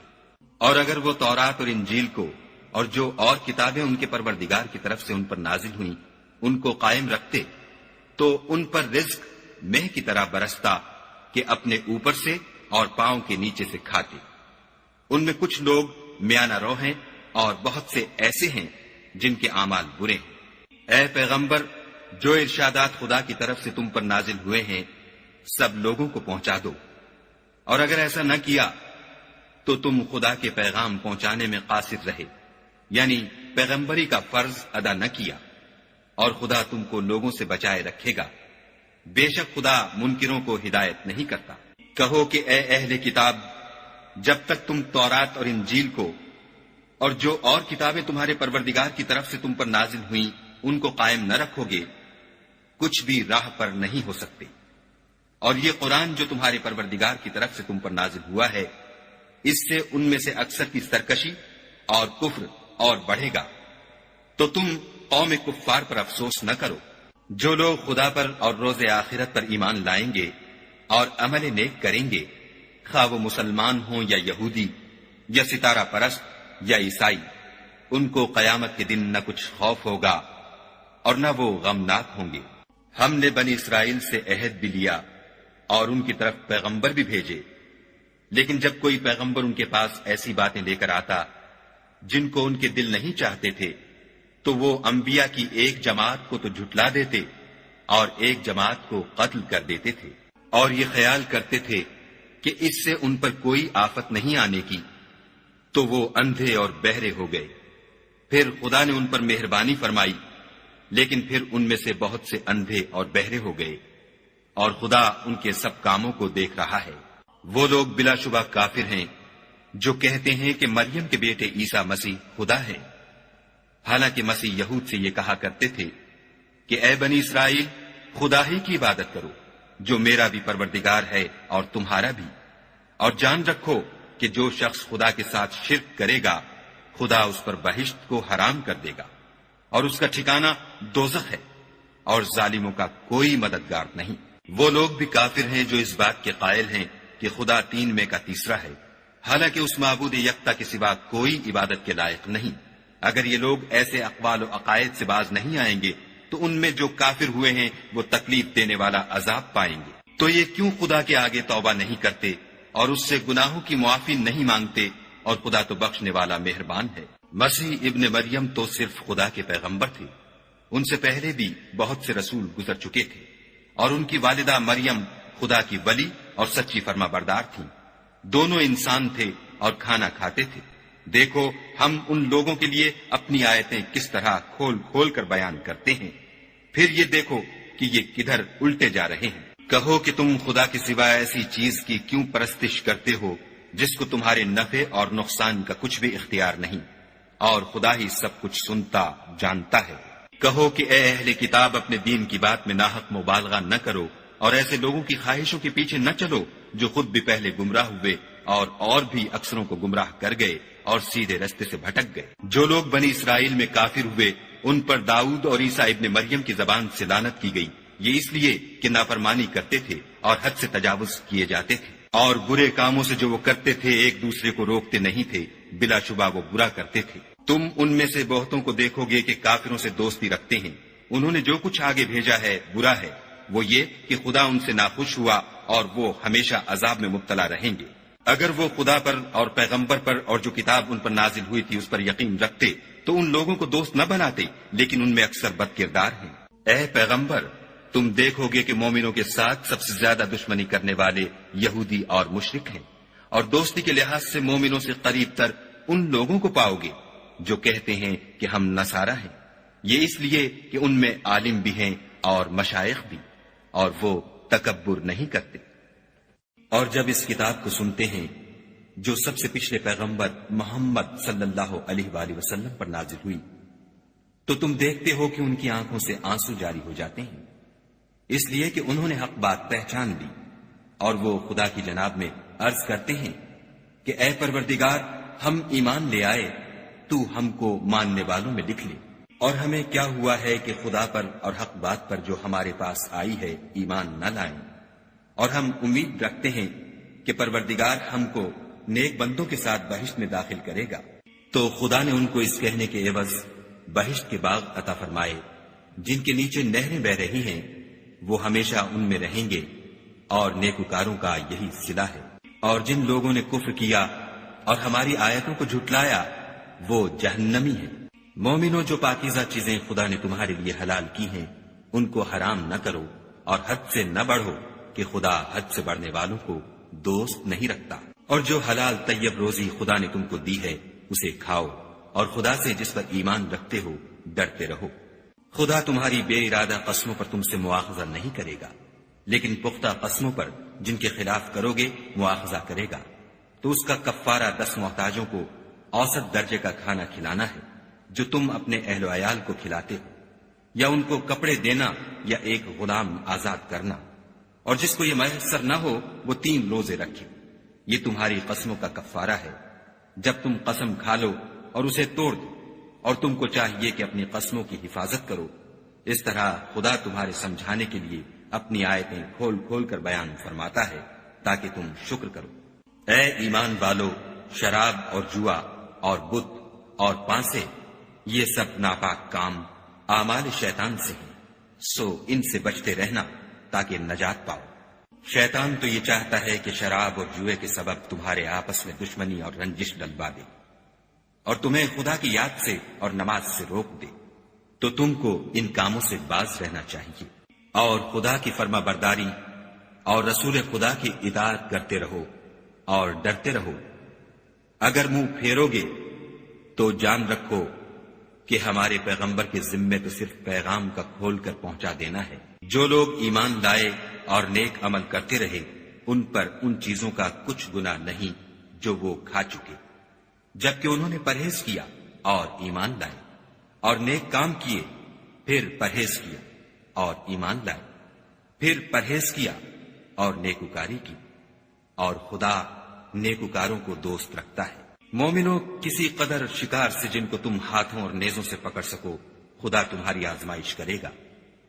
اور اگر وہ تورات اور انجیل کو اور جو اور کتابیں ان کے پروردگار کی طرف سے ان پر نازل ہوئیں ان کو قائم رکھتے تو ان پر رزق مہ کی طرح برستا کہ اپنے اوپر سے اور پاؤں کے نیچے سے کھاتے۔ ان میں کچھ لوگ میانہ رو ہیں اور بہت سے ایسے ہیں جن کے اعمال برے ہیں۔ اے پیغمبر، جو ارشادات خدا کی طرف سے تم پر نازل ہوئے ہیں سب لوگوں کو پہنچا دو، اور اگر ایسا نہ کیا تو تم خدا کے پیغام پہنچانے میں قاصر رہے، یعنی پیغمبری کا فرض ادا نہ کیا، اور خدا تم کو لوگوں سے بچائے رکھے گا۔ بے شک خدا منکروں کو ہدایت نہیں کرتا۔ کہو کہ اے اہل کتاب، جب تک تم تورات اور انجیل کو اور جو اور کتابیں تمہارے پروردگار کی طرف سے تم پر نازل ہوئیں ان کو قائم نہ رکھو گے کچھ بھی راہ پر نہیں ہو سکتے۔ اور یہ قرآن جو تمہارے پروردگار کی طرف سے تم پر نازل ہوا ہے اس سے ان میں سے اکثر کی سرکشی اور کفر اور بڑھے گا، تو تم قوم کفار پر افسوس نہ کرو۔ جو لوگ خدا پر اور روز آخرت پر ایمان لائیں گے اور عمل نیک کریں گے، خواہ وہ مسلمان ہوں یا یہودی یا ستارہ پرست یا عیسائی، ان کو قیامت کے دن نہ کچھ خوف ہوگا اور نہ وہ غمناک ہوں گے۔ ہم نے بنی اسرائیل سے عہد بھی لیا اور ان کی طرف پیغمبر بھی بھیجے، لیکن جب کوئی پیغمبر ان کے پاس ایسی باتیں لے کر آتا جن کو ان کے دل نہیں چاہتے تھے تو وہ انبیاء کی ایک جماعت کو تو جھٹلا دیتے اور ایک جماعت کو قتل کر دیتے تھے، اور یہ خیال کرتے تھے کہ اس سے ان پر کوئی آفت نہیں آنے کی، تو وہ اندھے اور بہرے ہو گئے۔ پھر خدا نے ان پر مہربانی فرمائی، لیکن پھر ان میں سے بہت سے اندھے اور بہرے ہو گئے، اور خدا ان کے سب کاموں کو دیکھ رہا ہے۔ وہ لوگ بلا شبہ کافر ہیں جو کہتے ہیں کہ مریم کے بیٹے عیسیٰ مسیح خدا ہے، حالانکہ مسیح یہود سے یہ کہا کرتے تھے کہ اے بنی اسرائیل، خدا ہی کی عبادت کرو جو میرا بھی پروردگار ہے اور تمہارا بھی، اور جان رکھو کہ جو شخص خدا کے ساتھ شرک کرے گا خدا اس پر بہشت کو حرام کر دے گا، اور اس کا ٹھکانہ دوزخ ہے، اور ظالموں کا کوئی مددگار نہیں۔ وہ لوگ بھی کافر ہیں جو اس بات کے قائل ہیں کہ خدا تین میں کا تیسرا ہے، حالانکہ اس معبود یکتا کے سوا کوئی عبادت کے لائق نہیں۔ اگر یہ لوگ ایسے اقوال و عقائد سے باز نہیں آئیں گے تو ان میں جو کافر ہوئے ہیں وہ تکلیف دینے والا عذاب پائیں گے۔ تو یہ کیوں خدا کے آگے توبہ نہیں کرتے اور اس سے گناہوں کی معافی نہیں مانگتے، اور خدا تو بخشنے والا مہربان ہے۔ مسیح ابن مریم تو صرف خدا کے پیغمبر تھے، ان سے پہلے بھی بہت سے رسول گزر چکے تھے، اور ان کی والدہ مریم خدا کی ولی اور سچی فرما بردار تھیں۔ دونوں انسان تھے اور کھانا کھاتے تھے۔ دیکھو ہم ان لوگوں کے لیے اپنی آیتیں کس طرح کھول کھول کر بیان کرتے ہیں، پھر یہ دیکھو کہ یہ کدھر الٹے جا رہے ہیں۔ کہو کہ تم خدا کے سوا ایسی چیز کی کیوں پرستش کرتے ہو جس کو تمہارے نفع اور نقصان کا کچھ بھی اختیار نہیں، اور خدا ہی سب کچھ سنتا جانتا ہے۔ کہو کہ اے اہل کتاب، اپنے دین کی بات میں ناحق مبالغہ نہ کرو، اور ایسے لوگوں کی خواہشوں کے پیچھے نہ چلو جو خود بھی پہلے گمراہ ہوئے اور بھی اکثروں کو گمراہ کر گئے اور سیدھے رستے سے بھٹک گئے۔ جو لوگ بنی اسرائیل میں کافر ہوئے ان پر داؤد اور عیسیٰ ابن مریم کی زبان سے لعنت کی گئی، یہ اس لیے کہ نافرمانی کرتے تھے اور حد سے تجاوز کیے جاتے تھے، اور برے کاموں سے جو وہ کرتے تھے ایک دوسرے کو روکتے نہیں تھے، بلا شبہ وہ برا کرتے تھے۔ تم ان میں سے بہتوں کو دیکھو گے کہ کافروں سے دوستی رکھتے ہیں، انہوں نے جو کچھ آگے بھیجا ہے برا ہے، وہ یہ کہ خدا ان سے ناخوش ہوا اور وہ ہمیشہ عذاب میں مبتلا رہیں گے۔ اگر وہ خدا پر اور پیغمبر پر اور جو کتاب ان پر نازل ہوئی تھی اس پر یقین رکھتے تو ان لوگوں کو دوست نہ بناتے، لیکن ان میں اکثر بد کردار ہیں۔ اے پیغمبر، تم دیکھو گے کہ مومنوں کے ساتھ سب سے زیادہ دشمنی کرنے والے یہودی اور مشرک ہیں، اور دوستی کے لحاظ سے مومنوں سے قریب تر ان لوگوں کو پاؤ گے جو کہتے ہیں کہ ہم نصارہ ہیں، یہ اس لیے کہ ان میں عالم بھی ہیں اور مشائخ بھی، اور وہ تکبر نہیں کرتے۔ اور جب اس کتاب کو سنتے ہیں جو سب سے پچھلے پیغمبر محمد صلی اللہ علیہ وآلہ وسلم پر نازل ہوئی، تو تم دیکھتے ہو کہ ان کی آنکھوں سے آنسو جاری ہو جاتے ہیں، اس لیے کہ انہوں نے حق بات پہچان لی، اور وہ خدا کی جناب میں عرض کرتے ہیں کہ اے پروردگار، ہم ایمان لے آئے، تو ہم کو ماننے والوں میں لکھ لے۔ اور ہمیں کیا ہوا ہے کہ خدا پر اور حق بات پر جو ہمارے پاس آئی ہے ایمان نہ لائیں، اور ہم امید رکھتے ہیں کہ پروردگار ہم کو نیک بندوں کے ساتھ بہشت میں داخل کرے گا۔ تو خدا نے ان کو اس کہنے کے عوض بہشت کے باغ عطا فرمائے جن کے نیچے نہریں بہ رہی ہیں، وہ ہمیشہ ان میں رہیں گے، اور نیکوکاروں کا یہی صلہ ہے۔ اور جن لوگوں نے کفر کیا اور ہماری آیتوں کو جھٹلایا وہ جہنمی ہیں۔ مومنوں، جو پاکیزہ چیزیں خدا نے تمہارے لیے حلال کی ہیں ان کو حرام نہ کرو، اور حد سے نہ بڑھو کہ خدا حد سے بڑھنے والوں کو دوست نہیں رکھتا۔ اور جو حلال طیب روزی خدا نے تم کو دی ہے اسے کھاؤ، اور خدا سے جس پر ایمان رکھتے ہو ڈرتے رہو۔ خدا تمہاری بے ارادہ قسموں پر تم سے مواخذہ نہیں کرے گا، لیکن پختہ قسموں پر جن کے خلاف کرو گے مواخذہ کرے گا، تو اس کا کفارہ 10 محتاجوں کو اوسط درجے کا کھانا کھلانا ہے جو تم اپنے اہل و عیال کو کھلاتے ہو، یا ان کو کپڑے دینا یا ایک غلام آزاد کرنا، اور جس کو یہ میسر نہ ہو وہ 3 روزے رکھے۔ یہ تمہاری قسموں کا کفارہ ہے جب تم قسم کھا لو اور اسے توڑ دو، اور تم کو چاہیے کہ اپنی قسموں کی حفاظت کرو۔ اس طرح خدا تمہارے سمجھانے کے لیے اپنی آیتیں کھول کھول کر بیان فرماتا ہے تاکہ تم شکر کرو۔ اے ایمان والو، شراب اور جوا اور بت اور پانسے، یہ سب ناپاک کام اعمال شیطان سے ہیں، سو ان سے بچتے رہنا تاکہ نجات پاؤ۔ شیطان تو یہ چاہتا ہے کہ شراب اور جوئے کے سبب تمہارے آپس میں دشمنی اور رنجش ڈلوا دے، اور تمہیں خدا کی یاد سے اور نماز سے روک دے، تو تم کو ان کاموں سے باز رہنا چاہیے۔ اور خدا کی فرما برداری اور رسول خدا کی اطاعت کرتے رہو اور ڈرتے رہو۔ اگر منہ پھیرو گے تو جان رکھو کہ ہمارے پیغمبر کے ذمے تو صرف پیغام کا کھول کر پہنچا دینا ہے۔ جو لوگ ایمان لائے اور نیک عمل کرتے رہے ان پر ان چیزوں کا کچھ گناہ نہیں جو وہ کھا چکے، جبکہ انہوں نے پرہیز کیا اور ایمان لائے، اور نیک کام کیے، پھر پرہیز کیا اور ایمان لائے، پھر پرہیز کیا اور نیکوکاری کی، اور خدا نیکوکاروں کو دوست رکھتا ہے۔ مومنوں، کسی قدر شکار سے جن کو تم ہاتھوں اور نیزوں سے پکڑ سکو خدا تمہاری آزمائش کرے گا،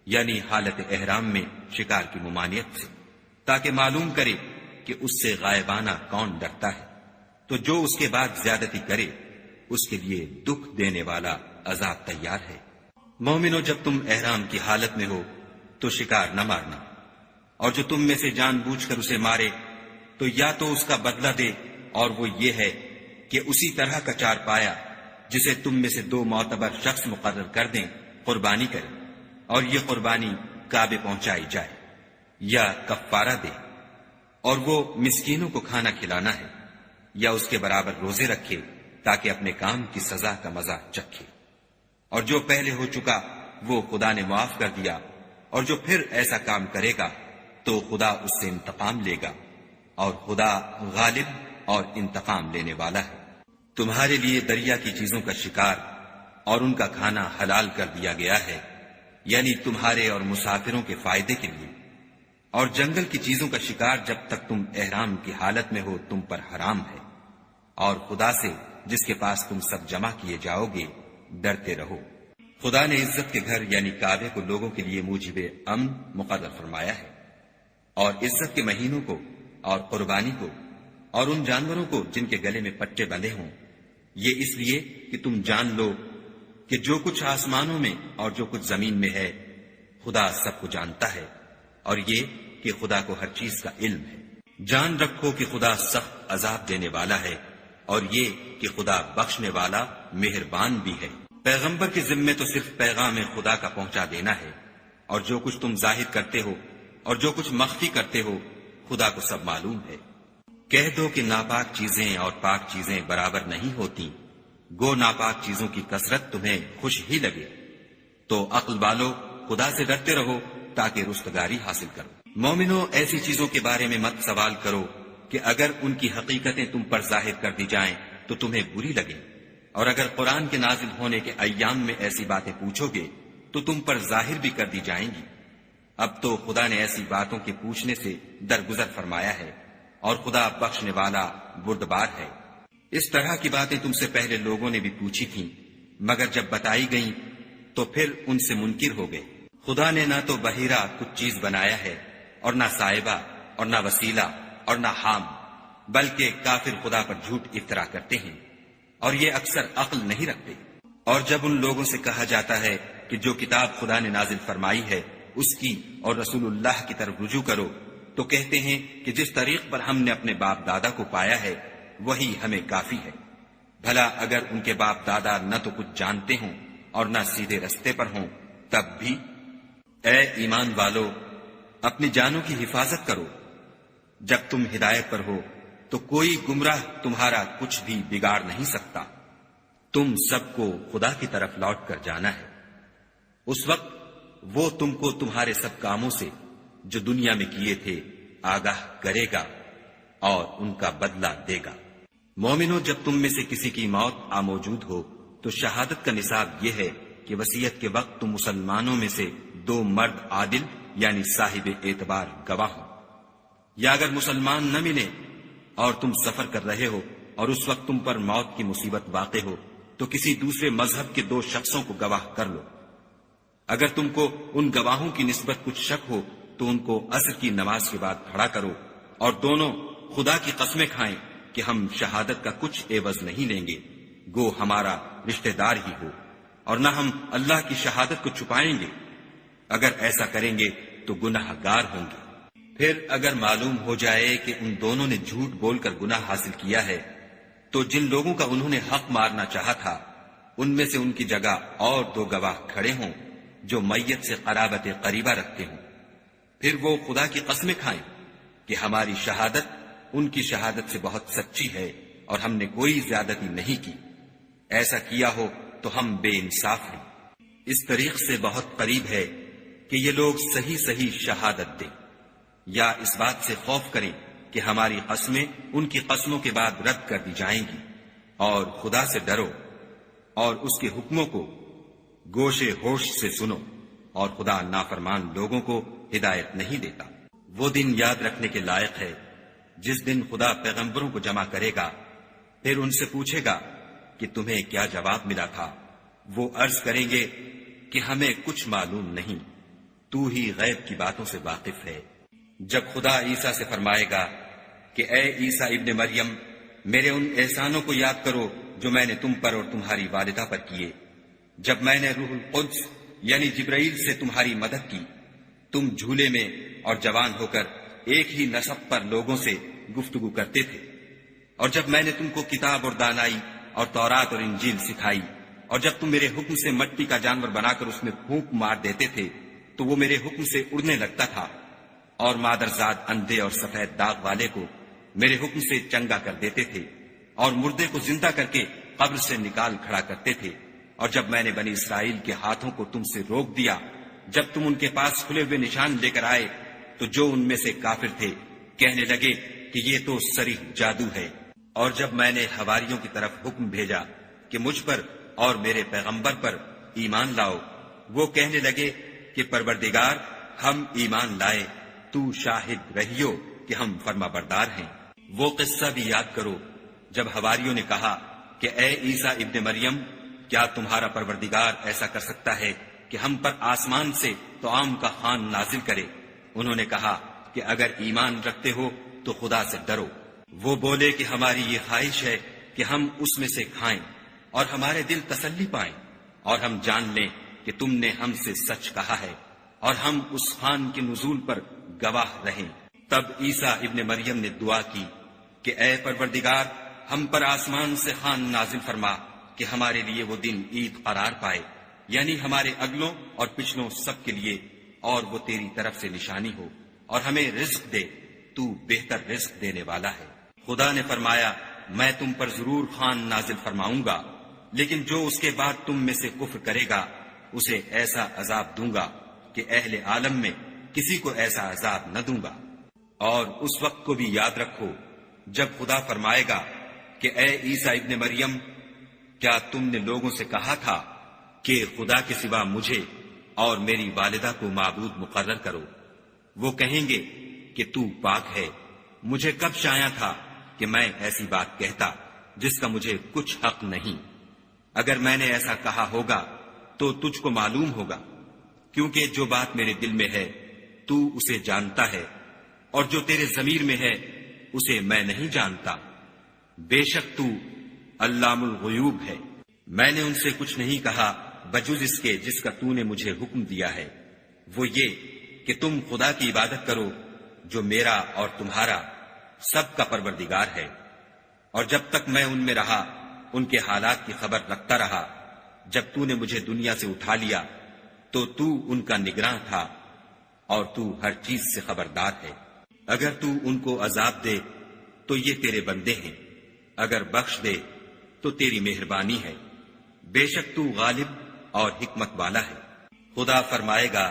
یعنی حالت احرام میں شکار کی ممانعت سے، تاکہ معلوم کرے کہ اس سے غائبانہ کون ڈرتا ہے، تو جو اس کے بعد زیادتی کرے اس کے لیے دکھ دینے والا عذاب تیار ہے۔ مومنوں، جب تم احرام کی حالت میں ہو تو شکار نہ مارنا، اور جو تم میں سے جان بوجھ کر اسے مارے تو یا تو اس کا بدلہ دے، اور وہ یہ ہے کہ اسی طرح کا چار پایا جسے تم میں سے 2 معتبر شخص مقرر کر دیں قربانی کرے، اور یہ قربانی کعبے پہنچائی جائے، یا کفارہ دے، اور وہ مسکینوں کو کھانا کھلانا ہے، یا اس کے برابر روزے رکھے تاکہ اپنے کام کی سزا کا مزہ چکھے۔ اور جو پہلے ہو چکا وہ خدا نے معاف کر دیا، اور جو پھر ایسا کام کرے گا تو خدا اس سے انتقام لے گا، اور خدا غالب اور انتقام لینے والا ہے۔ تمہارے لیے دریا کی چیزوں کا شکار اور ان کا کھانا حلال کر دیا گیا ہے، یعنی تمہارے اور مسافروں کے فائدے کے لیے، اور جنگل کی چیزوں کا شکار جب تک تم احرام کی حالت میں ہو تم پر حرام ہے، اور خدا سے جس کے پاس تم سب جمع کیے جاؤ گے ڈرتے رہو۔ خدا نے عزت کے گھر یعنی کعبے کو لوگوں کے لیے موجب امن مقرر فرمایا ہے، اور عزت کے مہینوں کو اور قربانی کو اور ان جانوروں کو جن کے گلے میں پٹے بندھے ہوں، یہ اس لیے کہ تم جان لو کہ جو کچھ آسمانوں میں اور جو کچھ زمین میں ہے خدا سب کو جانتا ہے، اور یہ کہ خدا کو ہر چیز کا علم ہے۔ جان رکھو کہ خدا سخت عذاب دینے والا ہے، اور یہ کہ خدا بخشنے والا مہربان بھی ہے۔ پیغمبر کے ذمے تو صرف پیغام خدا کا پہنچا دینا ہے، اور جو کچھ تم ظاہر کرتے ہو اور جو کچھ مخفی کرتے ہو خدا کو سب معلوم ہے۔ کہہ دو کہ ناپاک چیزیں اور پاک چیزیں برابر نہیں ہوتی، گو ناپاک چیزوں کی کثرت تمہیں خوش ہی لگے، تو عقل والو خدا سے ڈرتے رہو تاکہ رستگاری حاصل کرو۔ مومنو، ایسی چیزوں کے بارے میں مت سوال کرو کہ اگر ان کی حقیقتیں تم پر ظاہر کر دی جائیں تو تمہیں بری لگیں، اور اگر قرآن کے نازل ہونے کے ایام میں ایسی باتیں پوچھو گے تو تم پر ظاہر بھی کر دی جائیں گی۔ اب تو خدا نے ایسی باتوں کے پوچھنے سے درگزر فرمایا ہے، اور خدا بخشنے والا بردبار ہے۔ اس طرح کی باتیں تم سے پہلے لوگوں نے بھی پوچھی تھیں، مگر جب بتائی گئیں تو پھر ان سے منکر ہو گئے۔ خدا نے نہ تو بحیرہ کچھ چیز بنایا ہے، اور نہ صاحبہ، اور نہ وسیلہ، اور نہ حام، بلکہ کافر خدا پر جھوٹ افطرا کرتے ہیں، اور یہ اکثر عقل نہیں رکھتے۔ اور جب ان لوگوں سے کہا جاتا ہے کہ جو کتاب خدا نے نازل فرمائی ہے اس کی اور رسول اللہ کی طرف رجوع کرو، تو کہتے ہیں کہ جس طریق پر ہم نے اپنے باپ دادا کو پایا ہے وہی ہمیں کافی ہے۔ بھلا اگر ان کے باپ دادا نہ تو کچھ جانتے ہوں اور نہ سیدھے رستے پر ہوں تب بھی؟ اے ایمان والو، اپنی جانوں کی حفاظت کرو۔ جب تم ہدایت پر ہو تو کوئی گمراہ تمہارا کچھ بھی بگاڑ نہیں سکتا۔ تم سب کو خدا کی طرف لوٹ کر جانا ہے، اس وقت وہ تم کو تمہارے سب کاموں سے جو دنیا میں کیے تھے آگاہ کرے گا اور ان کا بدلہ دے گا۔ مومنو، جب تم میں سے کسی کی موت آ موجود ہو تو شہادت کا نصاب یہ ہے کہ وصیت کے وقت تم مسلمانوں میں سے 2 مرد عادل یعنی صاحب اعتبار گواہ ہو، یا اگر مسلمان نہ ملے اور تم سفر کر رہے ہو اور اس وقت تم پر موت کی مصیبت واقع ہو تو کسی دوسرے مذہب کے 2 شخصوں کو گواہ کر لو۔ اگر تم کو ان گواہوں کی نسبت کچھ شک ہو تو ان کو عصر کی نماز کے بعد کھڑا کرو، اور دونوں خدا کی قسمیں کھائیں کہ ہم شہادت کا کچھ عوض نہیں لیں گے، گو ہمارا رشتہ دار ہی ہو، اور نہ ہم اللہ کی شہادت کو چھپائیں گے۔ اگر ایسا کریں گے تو گناہ گار ہوں گے۔ پھر اگر معلوم ہو جائے کہ ان دونوں نے جھوٹ بول کر گناہ حاصل کیا ہے تو جن لوگوں کا انہوں نے حق مارنا چاہا تھا ان میں سے ان کی جگہ اور 2 گواہ کھڑے ہوں جو میت سے قرابت قریبہ رکھتے ہوں، پھر وہ خدا کی قسمیں کھائیں کہ ہماری شہادت ان کی شہادت سے بہت سچی ہے اور ہم نے کوئی زیادتی نہیں کی۔ ایسا کیا ہو تو ہم بے انصاف ہیں۔ اس طریق سے بہت قریب ہے کہ یہ لوگ صحیح صحیح شہادت دیں، یا اس بات سے خوف کریں کہ ہماری قسمیں ان کی قسموں کے بعد رد کر دی جائیں گی، اور خدا سے ڈرو اور اس کے حکموں کو گوشے ہوش سے سنو، اور خدا نافرمان لوگوں کو ہدایت نہیں دیتا۔ وہ دن یاد رکھنے کے لائق ہے جس دن خدا پیغمبروں کو جمع کرے گا، پھر ان سے پوچھے گا کہ تمہیں کیا جواب ملا تھا۔ وہ عرض کریں گے کہ ہمیں کچھ معلوم نہیں، تو ہی غیب کی باتوں سے واقف ہے۔ جب خدا عیسیٰ سے فرمائے گا کہ اے عیسیٰ ابن مریم، میرے ان احسانوں کو یاد کرو جو میں نے تم پر اور تمہاری والدہ پر کیے، جب میں نے روح القدس یعنی جبرائیل سے تمہاری مدد کی، تم جھولے میں اور جوان ہو کر ایک ہی نسب پر لوگوں سے گفتگو کرتے تھے، اور جب میں نے تم کو کتاب اور دانائی اور تورات اور انجیل سکھائی، اور جب تم میرے حکم سے مٹی کا جانور بنا کر اس میں پھونک مار دیتے تھے تو وہ میرے حکم سے اڑنے لگتا تھا، اور مادرزاد اندھے اور سفید داغ والے کو میرے حکم سے چنگا کر دیتے تھے، اور مردے کو زندہ کر کے قبر سے نکال کھڑا کرتے تھے، اور جب میں نے بنی اسرائیل کے ہاتھوں کو تم سے روک دیا، جب تم ان کے پاس کھلے ہوئے نشان لے کر آئے، تو جو ان میں سے کافر تھے کہنے لگے کہ یہ تو صریح جادو ہے، اور جب میں نے حواریوں کی طرف حکم بھیجا کہ مجھ پر اور میرے پیغمبر پر ایمان لاؤ، وہ کہنے لگے کہ پروردگار ہم ایمان لائے، تو شاہد رہیو کہ ہم فرما بردار ہیں۔ وہ قصہ بھی یاد کرو جب حواریوں نے کہا کہ اے عیسیٰ ابن مریم، کیا تمہارا پروردگار ایسا کر سکتا ہے کہ ہم پر آسمان سے طعام کا خوان نازل کرے؟ انہوں نے کہا کہ اگر ایمان رکھتے ہو تو خدا سے ڈرو۔ وہ بولے کہ ہماری یہ خواہش ہے کہ ہم اس میں سے کھائیں اور ہمارے دل تسلی پائیں، اور ہم جان لیں کہ تم نے ہم سے سچ کہا ہے، اور ہم اس خوان کے نزول پر گواہ رہیں۔ تب عیسیٰ ابن مریم نے دعا کی کہ اے پروردگار، ہم پر آسمان سے خوان نازل فرما کہ ہمارے لیے وہ دن عید قرار پائے، یعنی ہمارے اگلوں اور پچھلوں سب کے لیے، اور وہ تیری طرف سے نشانی ہو، اور ہمیں رزق دے، تو بہتر رزق دینے والا ہے۔ خدا نے فرمایا میں تم پر ضرور خوان نازل فرماؤں گا، لیکن جو اس کے بعد تم میں سے کفر کرے گا اسے ایسا عذاب دوں گا کہ اہل عالم میں کسی کو ایسا عذاب نہ دوں گا۔ اور اس وقت کو بھی یاد رکھو جب خدا فرمائے گا کہ اے عیسیٰ ابن مریم، کیا تم نے لوگوں سے کہا تھا کہ خدا کے سوا مجھے اور میری والدہ کو معبود مقرر کرو؟ وہ کہیں گے کہ تو پاک ہے، مجھے کب شایع تھا کہ میں ایسی بات کہتا جس کا مجھے کچھ حق نہیں۔ اگر میں نے ایسا کہا ہوگا تو تجھ کو معلوم ہوگا، کیونکہ جو بات میرے دل میں ہے تو اسے جانتا ہے، اور جو تیرے ضمیر میں ہے اسے میں نہیں جانتا۔ بے شک تو علام الغیوب ہے۔ میں نے ان سے کچھ نہیں کہا بجز اس کے جس کا تو نے مجھے حکم دیا ہے، وہ یہ کہ تم خدا کی عبادت کرو جو میرا اور تمہارا سب کا پروردگار ہے۔ اور جب تک میں ان میں رہا ان کے حالات کی خبر رکھتا رہا۔ جب تو نے مجھے دنیا سے اٹھا لیا تو تو ان کا نگراں تھا، اور تو ہر چیز سے خبردار ہے۔ اگر تو ان کو عذاب دے تو یہ تیرے بندے ہیں، اگر بخش دے تو تیری مہربانی ہے، بے شک تو غالب اور حکمت والا ہے۔ خدا فرمائے گا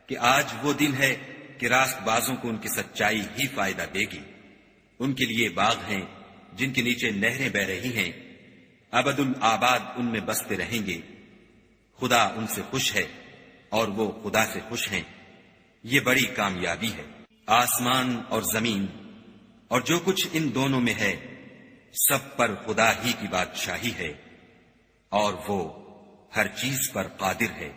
کہ آج وہ دن ہے کہ راست بازوں کو ان کی سچائی ہی فائدہ دے گی۔ ان کے لیے باغ ہیں جن کے نیچے نہریں بہ رہی ہیں، ابد الآباد ان میں بستے رہیں گے۔ خدا ان سے خوش ہے اور وہ خدا سے خوش ہیں، یہ بڑی کامیابی ہے۔ آسمان اور زمین اور جو کچھ ان دونوں میں ہے سب پر خدا ہی کی بادشاہی ہے، اور وہ ہر چیز پر قادر ہے۔